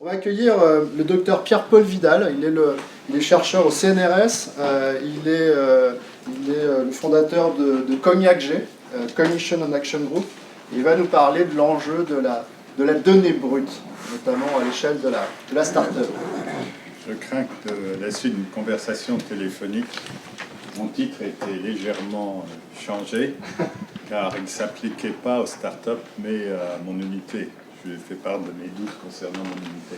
On va accueillir le docteur Pierre-Paul Vidal. Il est chercheur au CNRS. Il est le fondateur de Cognac G, Cognition and Action Group. Il va nous parler de l'enjeu de la donnée brute, notamment à l'échelle de la start-up. Je crains que, à la suite d'une conversation téléphonique, mon titre ait été légèrement changé, car il ne s'appliquait pas aux startups, mais à mon unité. Je fais part de mes doutes concernant mon unité.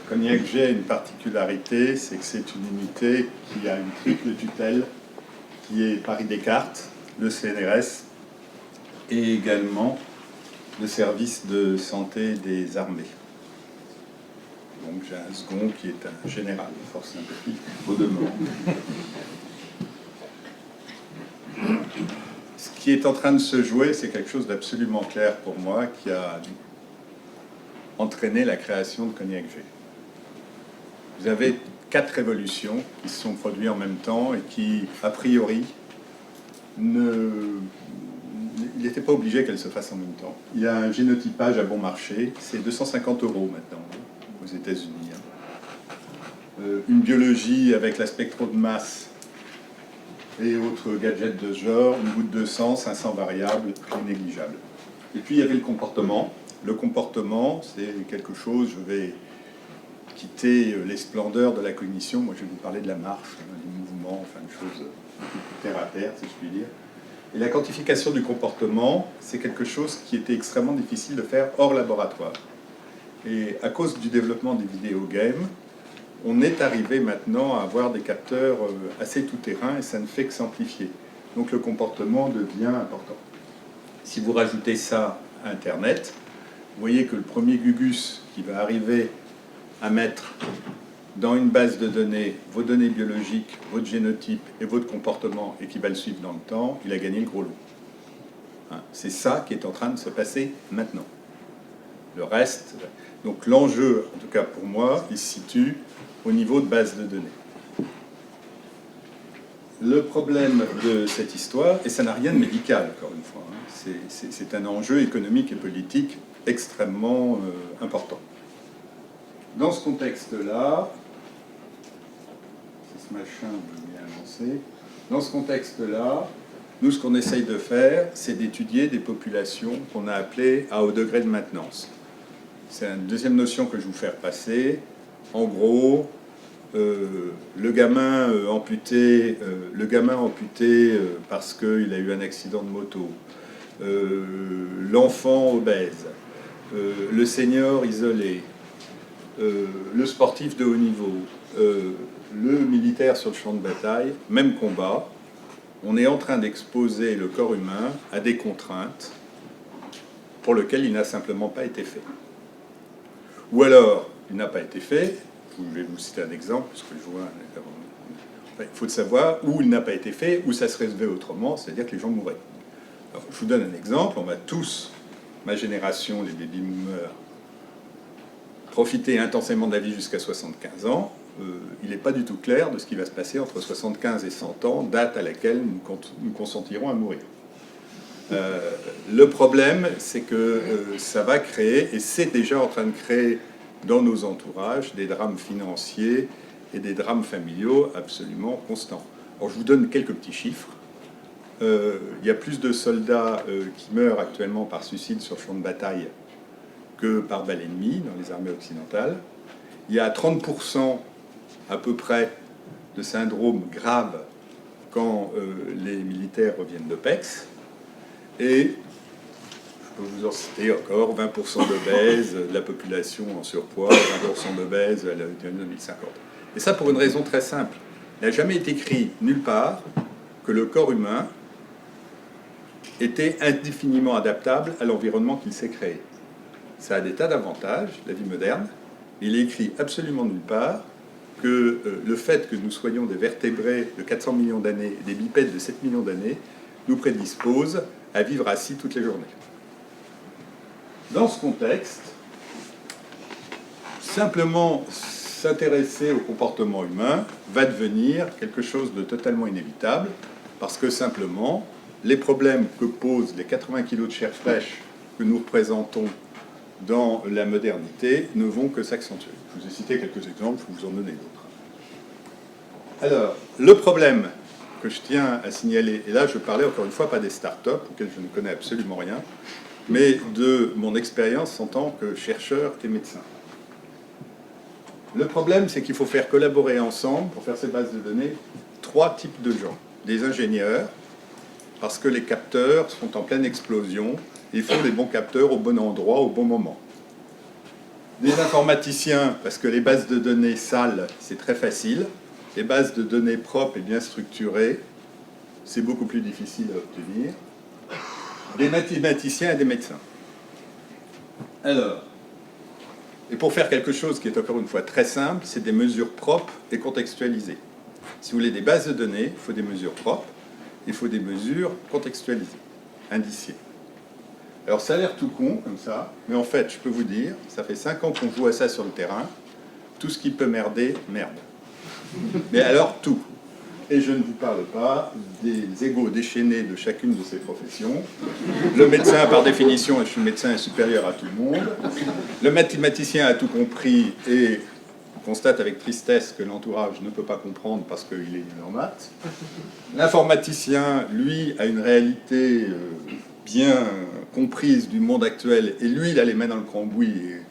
Cognac G a une particularité, c'est que c'est une unité qui a une triple tutelle, qui est Paris-Descartes, le CNRS, et également le service de santé des armées. Donc j'ai un second qui est un général, force synthétique, au demeurant. Ce qui est en train de se jouer, c'est quelque chose d'absolument clair pour moi, qui a entraîné la création de Cognac G. Vous avez 4 révolutions qui se sont produites en même temps et qui, a priori, il n'était pas obligé qu'elles se fassent en même temps. Il y a un génotypage à bon marché, c'est 250 € maintenant aux États-Unis. Une biologie avec la spectro de masse et autres gadgets de ce genre, une goutte de sang, 500 variables, prix négligeable. Et puis il y avait le comportement. Le comportement, c'est quelque chose, je vais quitter les splendeurs de la cognition, moi je vais vous parler de la marche, du mouvement, enfin une chose terre à terre, si je puis dire. Et la quantification du comportement, c'est quelque chose qui était extrêmement difficile de faire hors laboratoire. Et à cause du développement des vidéogames, on est arrivé maintenant à avoir des capteurs assez tout-terrain et ça ne fait que s'amplifier. Donc le comportement devient important. Si vous rajoutez ça à Internet, vous voyez que le premier Gugus qui va arriver à mettre dans une base de données vos données biologiques, votre génotype et votre comportement et qui va le suivre dans le temps, il a gagné le gros lot. C'est ça qui est en train de se passer maintenant. Le reste, donc l'enjeu, en tout cas pour moi, il se situe au niveau de base de données. Le problème de cette histoire, et ça n'a rien de médical, encore une fois, c'est un enjeu économique et politique extrêmement important. Dans ce contexte-là, c'est ce machin que je viens annoncer, dans ce contexte-là, nous, ce qu'on essaye de faire, c'est d'étudier des populations qu'on a appelées à haut degré de maintenance. C'est une deuxième notion que je vais vous faire passer. En gros, le gamin amputé parce qu'il a eu un accident de moto, l'enfant obèse, le senior isolé, le sportif de haut niveau, le militaire sur le champ de bataille, même combat, on est en train d'exposer le corps humain à des contraintes pour lesquelles il n'a simplement pas été fait. Ou alors, il n'a pas été fait, je vais vous citer un exemple, parce que je vois... Il faut savoir où il n'a pas été fait, où ça serait fait autrement, c'est-à-dire que les gens mourraient. Alors, je vous donne un exemple, on va tous, ma génération, les baby boomers, profiter intensément de la vie jusqu'à 75 ans, il n'est pas du tout clair de ce qui va se passer entre 75 et 100 ans, date à laquelle nous consentirons à mourir. Le problème, c'est que ça va créer, et c'est déjà en train de créer dans nos entourages, des drames financiers et des drames familiaux absolument constants. Alors, je vous donne quelques petits chiffres. Il y a plus de soldats qui meurent actuellement par suicide sur champ de bataille que par balle ennemie dans les armées occidentales. Il y a 30% à peu près de syndromes graves quand les militaires reviennent d'OPEX. Et je peux vous en citer encore 20% d'obèses, de la population en surpoids, 20% d'obèses à la 2050. Et ça pour une raison très simple. Il n'a jamais été écrit nulle part que le corps humain était indéfiniment adaptable à l'environnement qu'il s'est créé. Ça a des tas d'avantages, la vie moderne. Il est écrit absolument nulle part que le fait que nous soyons des vertébrés de 400 millions d'années et des bipèdes de 7 millions d'années nous prédispose à vivre assis toutes les journées. Dans ce contexte, simplement s'intéresser au comportement humain va devenir quelque chose de totalement inévitable parce que simplement, les problèmes que posent les 80 kg de chair fraîche que nous représentons dans la modernité ne vont que s'accentuer. Je vous ai cité quelques exemples, je vais vous en donner d'autres. Alors, le problème que je tiens à signaler, et là je parlais encore une fois pas des startups auxquelles je ne connais absolument rien, mais de mon expérience en tant que chercheur et médecin. Le problème, c'est qu'il faut faire collaborer ensemble, pour faire ces bases de données, 3 types de gens. Des ingénieurs, parce que les capteurs sont en pleine explosion, et il faut les bons capteurs au bon endroit, au bon moment. Des informaticiens, parce que les bases de données sales, c'est très facile. Les bases de données propres et bien structurées, c'est beaucoup plus difficile à obtenir. Des mathématiciens et des médecins. Alors, et pour faire quelque chose qui est encore une fois très simple, c'est des mesures propres et contextualisées. Si vous voulez des bases de données, il faut des mesures propres, il faut des mesures contextualisées, indiciées. Alors ça a l'air tout con comme ça, mais en fait, je peux vous dire, ça fait 5 ans qu'on joue à ça sur le terrain, tout ce qui peut merder, merde. Mais alors tout. Et je ne vous parle pas des égos déchaînés de chacune de ces professions. Le médecin, par définition, je suis médecin, est supérieur à tout le monde. Le mathématicien a tout compris et constate avec tristesse que l'entourage ne peut pas comprendre parce qu'il est nul en maths. L'informaticien, lui, a une réalité bien comprise du monde actuel et lui, il a les mains dans le cambouis et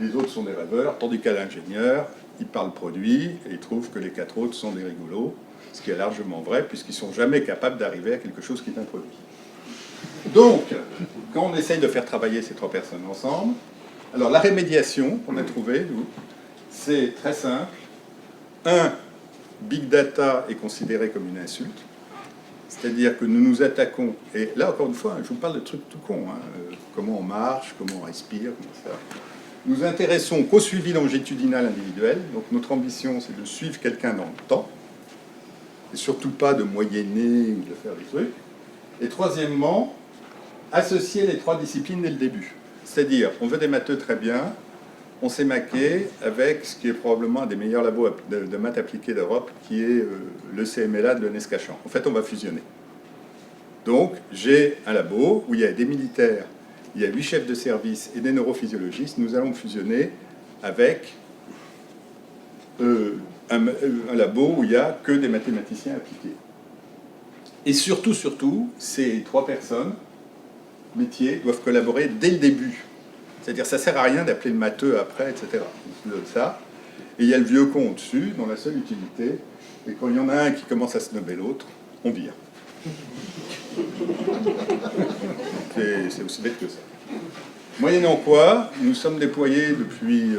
les autres sont des rêveurs, tandis qu'à l'ingénieur, il parle produit et il trouve que les 4 autres sont des rigolos, ce qui est largement vrai puisqu'ils ne sont jamais capables d'arriver à quelque chose qui est un produit. Donc, quand on essaye de faire travailler ces 3 personnes ensemble, alors la rémédiation qu'on a trouvée, nous, c'est très simple. Big Data est considéré comme une insulte, c'est-à-dire que nous nous attaquons, et là encore une fois, je vous parle de trucs tout cons, comment on marche, comment on respire, comment ça. Nous intéressons qu'au suivi longitudinal individuel, donc notre ambition c'est de suivre quelqu'un dans le temps, et surtout pas de moyenner ou de faire des trucs. Et troisièmement, associer les 3 disciplines dès le début. C'est-à-dire, on veut des matheux très bien, on s'est maqué avec ce qui est probablement un des meilleurs labos de maths appliquées d'Europe, qui est le CMLA de Nescachan. En fait, on va fusionner. Donc, j'ai un labo où il y a des militaires, il y a 8 chefs de service et des neurophysiologistes. Nous allons fusionner avec un labo où il n'y a que des mathématiciens appliqués. Et surtout, ces 3 personnes, métiers, doivent collaborer dès le début. C'est-à-dire, ça ne sert à rien d'appeler le matheux après, etc. Ça. Et il y a le vieux con au-dessus, dont la seule utilité, et quand il y en a un qui commence à snobber l'autre, on vire. C'est aussi bête que ça. Moyennant quoi, nous sommes déployés depuis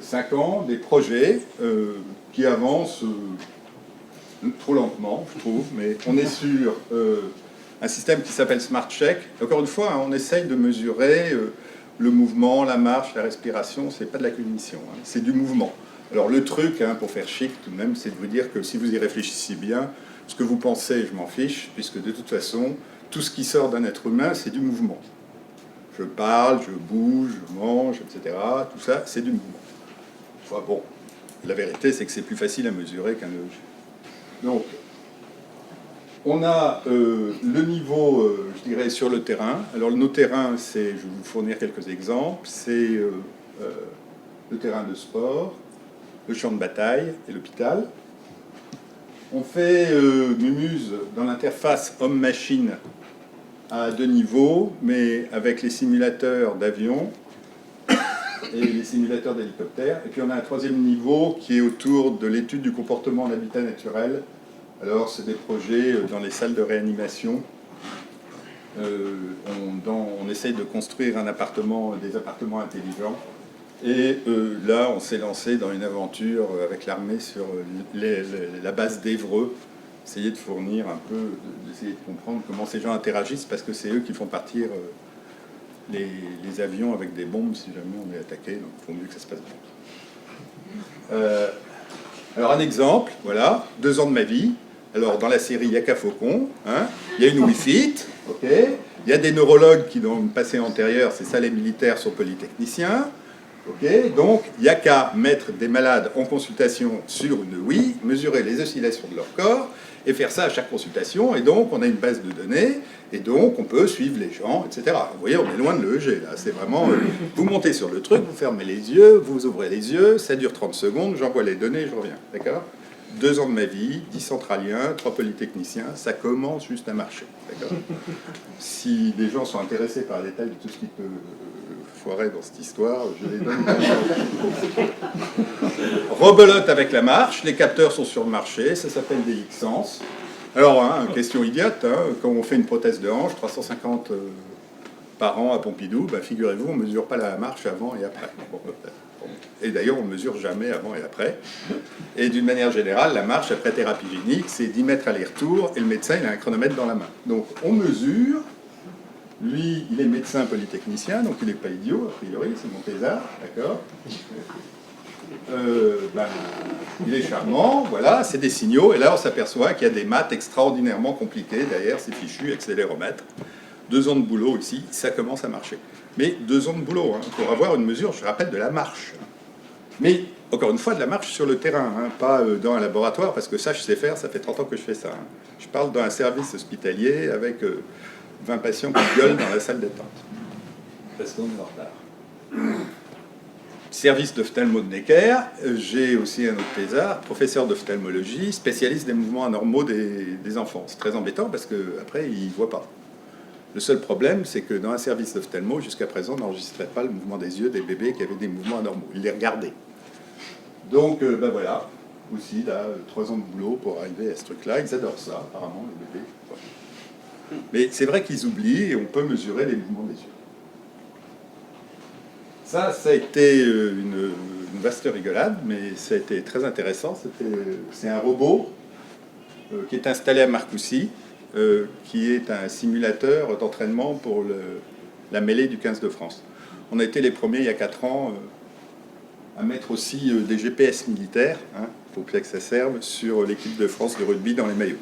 5 ans des projets qui avancent trop lentement, je trouve, mais on est sur un système qui s'appelle Smart Check. Encore une fois, on essaye de mesurer le mouvement, la marche, la respiration, c'est pas de la cognition, c'est du mouvement. Alors le truc, pour faire chic tout de même, c'est de vous dire que si vous y réfléchissez bien, ce que vous pensez, je m'en fiche, puisque de toute façon, tout ce qui sort d'un être humain, c'est du mouvement. Je parle, je bouge, je mange, etc. Tout ça, c'est du mouvement. Enfin bon, la vérité, c'est que c'est plus facile à mesurer qu'un objet. Donc, on a le niveau, je dirais, sur le terrain. Alors, nos terrains, je vais vous fournir quelques exemples. C'est le terrain de sport, le champ de bataille et l'hôpital. On fait Mumuse dans l'interface homme-machine à 2 niveaux, mais avec les simulateurs d'avions et les simulateurs d'hélicoptères. Et puis on a un 3e niveau qui est autour de l'étude du comportement en habitat naturel. Alors c'est des projets dans les salles de réanimation. On essaye de construire des appartements intelligents. Et là, on s'est lancé dans une aventure avec l'armée sur la base d'Évreux, essayer de fournir un peu, d'essayer de comprendre comment ces gens interagissent, parce que c'est eux qui font partir les avions avec des bombes si jamais on est attaqué, donc il faut mieux que ça se passe bien. Alors un exemple, voilà, 2 ans de ma vie. Alors dans la série Yaka Faucon, il y a une Wi-Fi, ok, il y a des neurologues qui dans une passé antérieure, c'est ça les militaires sont polytechniciens. Ok, donc il n'y a qu'à mettre des malades en consultation sur une Wii, mesurer les oscillations de leur corps et faire ça à chaque consultation. Et donc, on a une base de données, et donc, on peut suivre les gens, etc. Vous voyez, on est loin de l'EEG, là. C'est vraiment, vous montez sur le truc, vous fermez les yeux, vous ouvrez les yeux, ça dure 30 secondes, j'envoie les données, je reviens. D'accord ? 2 ans de ma vie, 10 centraliens, 3 polytechniciens, ça commence juste à marcher. D'accord ? Si des gens sont intéressés par les détails de tout ce qui peut foirer dans cette histoire, je les donne. Rebelote avec la marche, les capteurs sont sur le marché, ça s'appelle des X-Sense. Alors, hein, question idiote, hein, quand on fait une prothèse de hanche, 350 par an à Pompidou, bah, figurez-vous, on ne mesure pas la marche avant et après. Et d'ailleurs, on ne mesure jamais avant et après. Et d'une manière générale, la marche après thérapie génique, c'est 10 mètres aller-retour, et le médecin, il a un chronomètre dans la main. Donc, on mesure. Lui, il est médecin polytechnicien, donc il n'est pas idiot, a priori, c'est mon thésard, d'accord. Il est charmant, voilà, c'est des signaux, et là on s'aperçoit qu'il y a des maths extraordinairement compliquées derrière ces fichus accéléromètres. 2 ans de boulot ici, ça commence à marcher. Mais 2 ans de boulot, hein, pour avoir une mesure, je rappelle, de la marche. Mais, encore une fois, de la marche sur le terrain, hein, pas dans un laboratoire, parce que ça, je sais faire, ça fait 30 ans que je fais ça. Hein. Je parle dans un service hospitalier avec 20 patients qui gueulent dans la salle d'attente. Parce qu'on est en retard. Service d'ophtalmo de Necker, j'ai aussi un autre thésard, professeur d'ophtalmologie, spécialiste des mouvements anormaux des enfants. C'est très embêtant parce qu'après, ils ne voient pas. Le seul problème, c'est que dans un service d'ophtalmo, jusqu'à présent, on n'enregistrait pas le mouvement des yeux des bébés qui avaient des mouvements anormaux. Ils les regardaient. Donc, ben voilà, aussi, là, 3 ans de boulot pour arriver à ce truc-là. Ils adorent ça, apparemment, les bébés. Ouais. Mais c'est vrai qu'ils oublient et on peut mesurer les mouvements des yeux. Ça a été une vaste rigolade, mais ça a été très intéressant. C'est un robot qui est installé à Marcoussis, qui est un simulateur d'entraînement pour la mêlée du 15 de France. On a été les premiers, il y a 4 ans, à mettre aussi des GPS militaires, hein, pour que ça serve, sur l'équipe de France de rugby dans les maillots.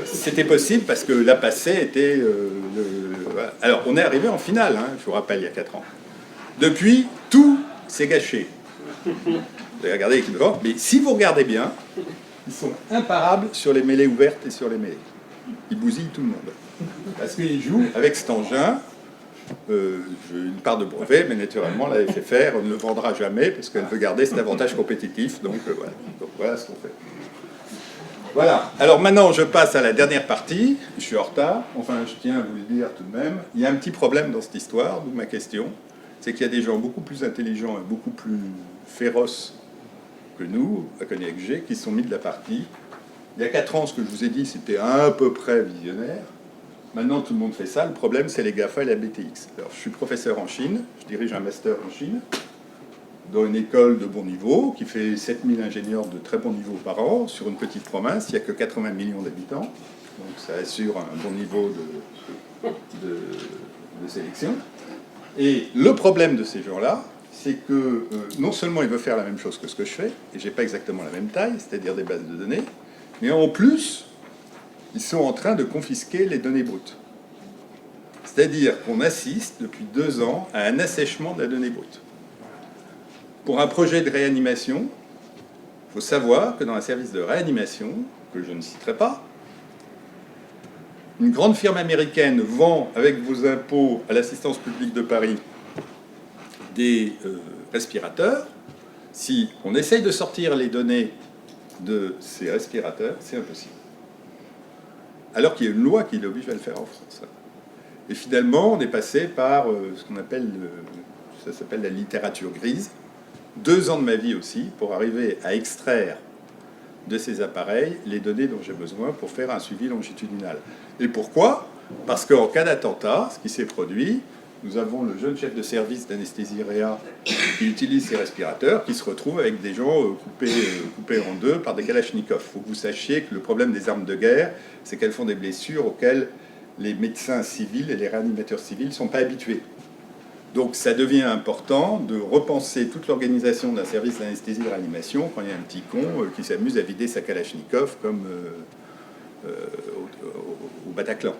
C'était possible parce que la passée était... Alors, on est arrivé en finale, hein, je vous rappelle, il y a 4 ans. Depuis, tout s'est gâché. Vous avez regardé l'équipe de France, mais si vous regardez bien, ils sont imparables sur les mêlées ouvertes et sur les mêlées. Ils bousillent tout le monde. Parce qu'ils jouent avec cet engin, une part de brevet, mais naturellement, la FFR ne le vendra jamais parce qu'elle veut garder cet avantage compétitif. Donc, voilà. Donc voilà ce qu'on fait. Voilà. Alors maintenant, je passe à la dernière partie. Je suis en retard. Enfin, je tiens à vous le dire tout de même. Il y a un petit problème dans cette histoire, d'où ma question. C'est qu'il y a des gens beaucoup plus intelligents et beaucoup plus féroces que nous, à Cognac G, qui sont mis de la partie. Il y a 4 ans, ce que je vous ai dit, c'était à peu près visionnaire. Maintenant, tout le monde fait ça. Le problème, c'est les GAFA et la BTX. Alors, je suis professeur en Chine. Je dirige un master en Chine, dans une école de bon niveau, qui fait 7000 ingénieurs de très bon niveau par an, sur une petite province. Il n'y a que 80 millions d'habitants. Donc, ça assure un bon niveau de sélection. Et le problème de ces gens-là, c'est que non seulement ils veulent faire la même chose que ce que je fais, et je n'ai pas exactement la même taille, c'est-à-dire des bases de données, mais en plus, ils sont en train de confisquer les données brutes. C'est-à-dire qu'on assiste depuis 2 ans à un assèchement de la donnée brute. Pour un projet de réanimation, il faut savoir que dans un service de réanimation, que je ne citerai pas, une grande firme américaine vend avec vos impôts à l'assistance publique de Paris des respirateurs. Si on essaye de sortir les données de ces respirateurs, c'est impossible. Alors qu'il y a une loi qui l'oblige à le faire en France. Et finalement, on est passé par ce qu'on appelle, ça s'appelle la littérature grise. 2 ans de ma vie aussi pour arriver à extraire de ces appareils les données dont j'ai besoin pour faire un suivi longitudinal. Et pourquoi ? Parce qu'en cas d'attentat, ce qui s'est produit, nous avons le jeune chef de service d'anesthésie réa qui utilise ces respirateurs, qui se retrouve avec des gens coupés en 2 par des kalachnikovs. Il faut que vous sachiez que le problème des armes de guerre, c'est qu'elles font des blessures auxquelles les médecins civils et les réanimateurs civils ne sont pas habitués. Donc ça devient important de repenser toute l'organisation d'un service d'anesthésie de réanimation quand il y a un petit con qui s'amuse à vider sa kalachnikov comme au Bataclan.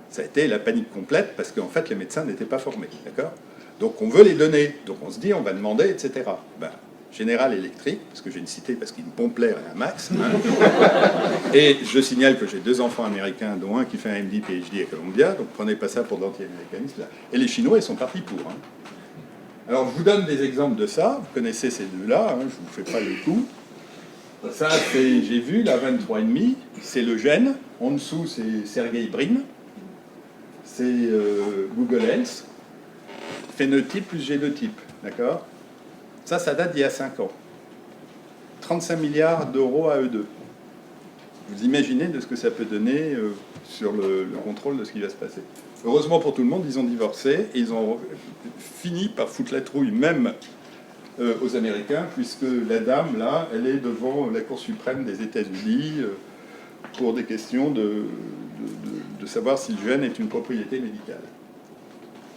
Ça a été la panique complète parce qu'en fait les médecins n'étaient pas formés, d'accord ? Donc on veut les donner, donc on se dit on va demander, etc. Ben, General Electric, parce que j'ai une cité parce qu'il me pompe l'air à un max. Hein. Et je signale que j'ai 2 enfants américains, dont un qui fait un MD, PhD à Columbia, donc prenez pas ça pour de l'anti-américanisme. Et les Chinois, ils sont partis pour. Hein. Alors, je vous donne des exemples de ça. Vous connaissez ces deux-là, hein, je ne vous fais pas le coup. Ça, c'est, j'ai vu, la 23,5, c'est le gène. En dessous, c'est Sergey Brin. C'est Google Health. Phénotype plus génotype, d'accord? Ça date d'il y a 5 ans. 35 milliards d'euros à eux deux. Vous imaginez de ce que ça peut donner sur le contrôle de ce qui va se passer. Heureusement pour tout le monde, ils ont divorcé et ils ont fini par foutre la trouille même aux Américains, puisque la dame, là, elle est devant la Cour suprême des États-Unis pour des questions de savoir si le gène est une propriété médicale.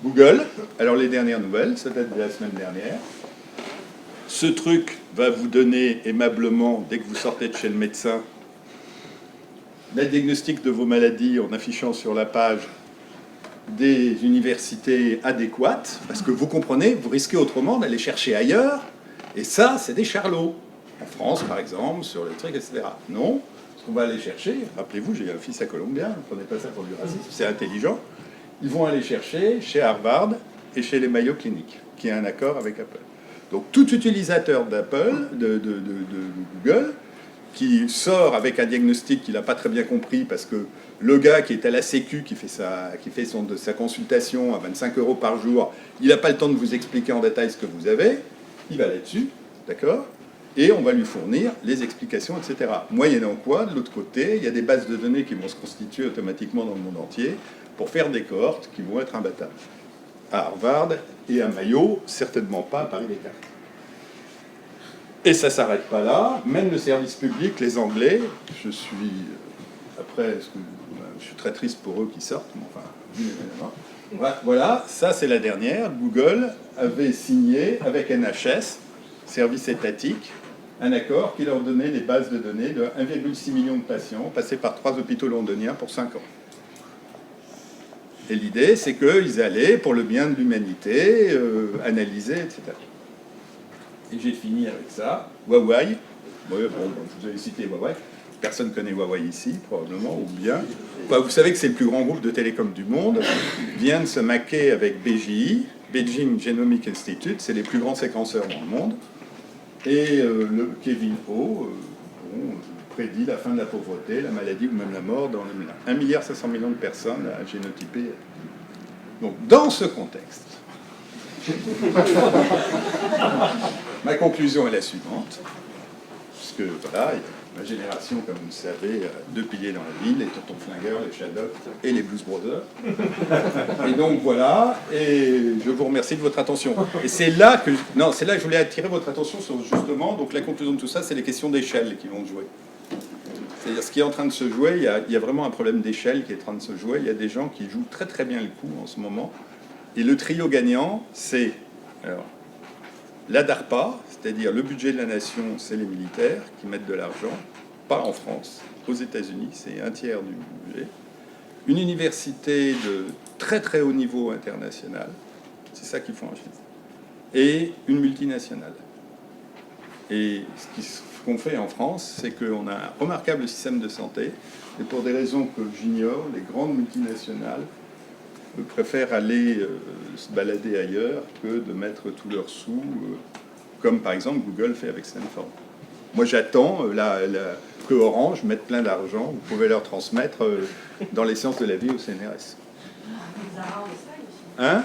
Google, alors les dernières nouvelles, ça date de la semaine dernière. Ce truc va vous donner aimablement, dès que vous sortez de chez le médecin, le diagnostic de vos maladies en affichant sur la page des universités adéquates, parce que vous comprenez, vous risquez autrement d'aller chercher ailleurs, et ça, c'est des charlots. En France, par exemple, sur le truc, etc. Non, ce qu'on va aller chercher, rappelez-vous, j'ai un fils à Columbia, ne prenez pas ça pour du racisme, c'est intelligent, ils vont aller chercher chez Harvard et chez les Mayo Clinic, qui a un accord avec Apple. Donc tout utilisateur d'Apple, de Google, qui sort avec un diagnostic qu'il n'a pas très bien compris parce que le gars qui est à la Sécu, qui fait sa consultation à 25 € par jour, il n'a pas le temps de vous expliquer en détail ce que vous avez, il va là-dessus, d'accord ? Et on va lui fournir les explications, etc. Moyennant quoi, de l'autre côté, il y a des bases de données qui vont se constituer automatiquement dans le monde entier pour faire des cohortes qui vont être imbattables. À Harvard et à Mayo, certainement pas à Paris-Descartes. Et ça ne s'arrête pas là. Même le service public, les Anglais, je suis très triste pour eux qui sortent, mais enfin, évidemment. Voilà, ça c'est la dernière. Google avait signé avec NHS, service étatique, un accord qui leur donnait les bases de données de 1,6 million de patients passés par 3 hôpitaux londoniens pour 5 ans. Et l'idée, c'est qu'ils allaient, pour le bien de l'humanité, analyser, etc. Et j'ai fini avec ça. Huawei. Bon, je vous avais cité Huawei. Personne ne connaît Huawei ici, probablement, ou bien. Enfin, vous savez que c'est le plus grand groupe de télécom du monde. Vient de se maquer avec BGI, Beijing Genomic Institute. C'est les plus grands séquenceurs dans le monde. Et le Kevin Ho prédit la fin de la pauvreté, la maladie ou même la mort dans le 1,5 milliard de personnes à génotyper. Donc, dans ce contexte, ma conclusion est la suivante, puisque voilà, ma génération, comme vous le savez, a 2 piliers dans la ville, les Tontons Flingueurs, les Shadows et les Blues Brothers. Et donc voilà, et je vous remercie de votre attention. Et c'est là que je voulais attirer votre attention sur justement, donc la conclusion de tout ça, c'est les questions d'échelle qui vont jouer. C'est-à-dire ce qui est en train de se jouer, il y a vraiment un problème d'échelle qui est en train de se jouer. Il y a des gens qui jouent très très bien le coup en ce moment. Et le trio gagnant, c'est la DARPA, c'est-à-dire le budget de la nation, c'est les militaires qui mettent de l'argent, pas en France, aux États-Unis, c'est 1/3 du budget. Une université de très très haut niveau international, c'est ça qu'ils font en Chine. Et une multinationale. Et ce qu'on fait en France, c'est qu'on a un remarquable système de santé, et pour des raisons que j'ignore, les grandes multinationales préfèrent aller se balader ailleurs que de mettre tous leurs sous, comme par exemple Google fait avec Stanford. Moi j'attends que Orange mette plein d'argent, vous pouvez leur transmettre dans les sciences de la vie au CNRS. Hein ?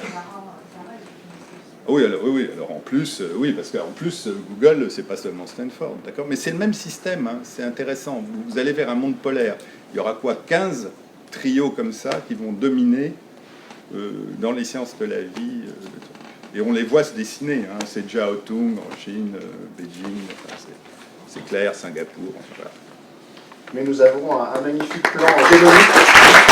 Oui, alors en plus, oui, parce qu'en plus, Google, c'est pas seulement Stanford, d'accord ? Mais c'est le même système, hein, c'est intéressant. Vous allez vers un monde polaire. Il y aura quoi, 15 trios comme ça qui vont dominer dans les sciences de la vie. Et on les voit se dessiner, hein, c'est Jiaotung en Chine, Beijing, enfin, c'est clair, Singapour, enfin, voilà. Mais nous avons un magnifique plan génomique.